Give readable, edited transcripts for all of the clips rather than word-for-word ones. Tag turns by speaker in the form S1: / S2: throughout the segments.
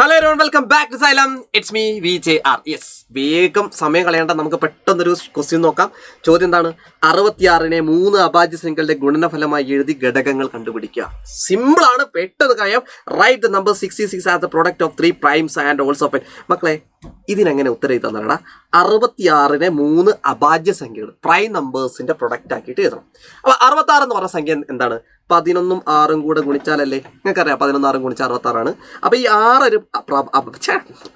S1: Hello everyone, welcome back to Xylem. It's me VJR. Yes, വേഗം സമയം കളയേണ്ട, നമുക്ക് പെട്ടെന്നൊരു ക്വസ്റ്റ്യൻ നോക്കാം. ചോദ്യം എന്താണ്? 66നെ 3 അഭാജ്യ സംഖ്യകളുടെ ഗുണനഫലമായി എഴുതി ഘടകങ്ങൾ കണ്ടുപിടിക്കുക. സിമ്പിൾ ആണ്, പെട്ടെന്ന് കഴിയാം. Write the number 66 as the product of 3 primes and also of. മക്കളെ, ഇതിനെങ്ങനെ ഉത്തരം എഴുതി തന്നടാ? 66നെ 3 അഭാജ്യ സംഖ്യകൾ പ്രൈം നമ്പേഴ്സിന്റെ പ്രൊഡക്റ്റ് ആക്കിയിട്ട് എഴുതണം. അപ്പൊ 66 എന്ന് പറഞ്ഞ സംഖ്യ എന്താണ്? 11ഉം 6ഉം കൂടെ ഗുണിച്ചാലല്ലേ? നിങ്ങൾക്കറിയാം 11 6ഉം ഗുണിച്ചാൽ 66ആണ്. അപ്പൊ ഈ 6 ഒരു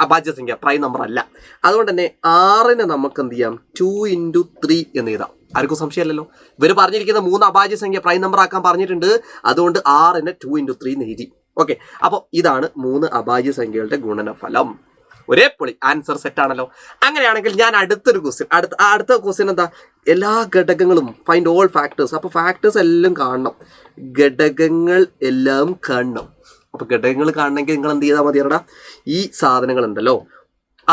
S1: അഭാജ്യ സംഖ്യ, പ്രൈം നമ്പർ അല്ല. അതുകൊണ്ട് തന്നെ 6നെ നമുക്ക് എന്ത് ചെയ്യാം? 2 × 3 എന്ന് എഴുതാം. ആർക്കും സംശയമല്ലല്ലോ. ഇവർ പറഞ്ഞിരിക്കുന്ന 3 അഭാജ്യ സംഖ്യ പ്രൈം നമ്പർ ആക്കാൻ പറഞ്ഞിട്ടുണ്ട്. അതുകൊണ്ട് 6നെ 2 × 3 എന്ന് എഴുതി. ഓക്കെ, അപ്പോൾ ഇതാണ് 3 അഭാജ്യ സംഖ്യകളുടെ ഗുണനഫലം. ഒരേ പൊളി, ആൻസർ സെറ്റ് ആണല്ലോ. അങ്ങനെയാണെങ്കിൽ ഞാൻ അടുത്തൊരു ക്വസ്റ്റ്യൻ, അടുത്ത ക്വസ്റ്റ്യൻ എന്താ? എല്ലാ ഘടകങ്ങളും ഫൈൻഡ് ഓൾ ഫാക്ടേഴ്സ്. അപ്പോൾ ഫാക്ടേഴ്സ് എല്ലാം കാണണം, ഘടകങ്ങൾ എല്ലാം കാണണം. അപ്പോൾ ഘടകങ്ങൾ കാണണമെങ്കിൽ നിങ്ങൾ എന്ത് ചെയ്താൽ മതി? അറിയാം, ഈ സാധനങ്ങളുണ്ടല്ലോ,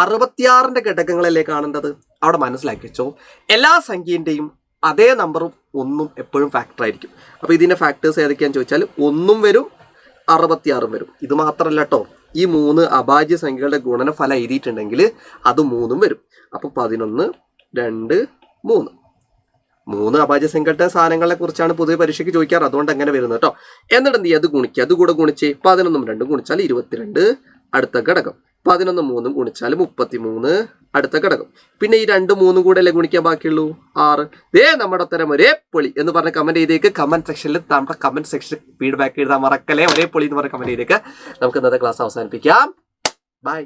S1: 66ന്റെ ഘടകങ്ങളല്ലേ കാണേണ്ടത്. അവിടെ മനസ്സിലാക്കി വെച്ചോ, എല്ലാ സംഖ്യേൻ്റെയും അതേ നമ്പറും 1ഉം എപ്പോഴും ഫാക്ടർ ആയിരിക്കും. അപ്പോൾ ഇതിൻ്റെ ഫാക്ടേഴ്സ് ഏതൊക്കെയാണെന്ന് ചോദിച്ചാൽ 1ഉം വരും, 66ഉം വരും. ഇത് മാത്രമല്ല കേട്ടോ, ഈ 3 അഭാജ്യ സംഖ്യകളുടെ ഗുണനഫലം എഴുതിയിട്ടുണ്ടെങ്കിൽ അത് 3ഉം വരും. അപ്പോൾ 11, 2, 3 അഭാജ്യ സംഖ്യകളുടെ സാധനങ്ങളെ കുറിച്ചാണ് പൊതുവെ പരീക്ഷയ്ക്ക് ചോദിക്കാറ്. അതുകൊണ്ട് അങ്ങനെ വരുന്നത് കേട്ടോ. എന്നിട്ട് എന്ത് ചെയ്യുക? അത് ഗുണിക്കുക, അത് കൂടെ ഗുണിച്ച് 11ഉം 2ഉം ഗുണിച്ചാൽ 22 അടുത്ത ഘടകം. 11ഉം 3ഉം ഗുണിച്ചാൽ 33 അടുത്ത ഘടകം. പിന്നെ ഈ 2 3 കൂടെ അല്ലേ ഗുണിക്കാൻ ബാക്കിയുള്ളൂ? 6. ദേ നമ്മുടെ ഉത്തരം ഒരേ പൊളി എന്ന് പറഞ്ഞ കമന്റ് ചെയ്തേക്ക്. കമന്റ് സെക്ഷനിൽ നമ്മുടെ കമന്റ് സെക്ഷനിൽ ഫീഡ്ബാക്ക് എഴുതാൻ മറക്കല്ലേ. ഒരേ പൊളി എന്ന് പറഞ്ഞ കമന്റ് ചെയ്തേക്ക്. നമുക്ക് ഇന്നത്തെ ക്ലാസ് അവസാനിപ്പിക്കാം. ബൈ.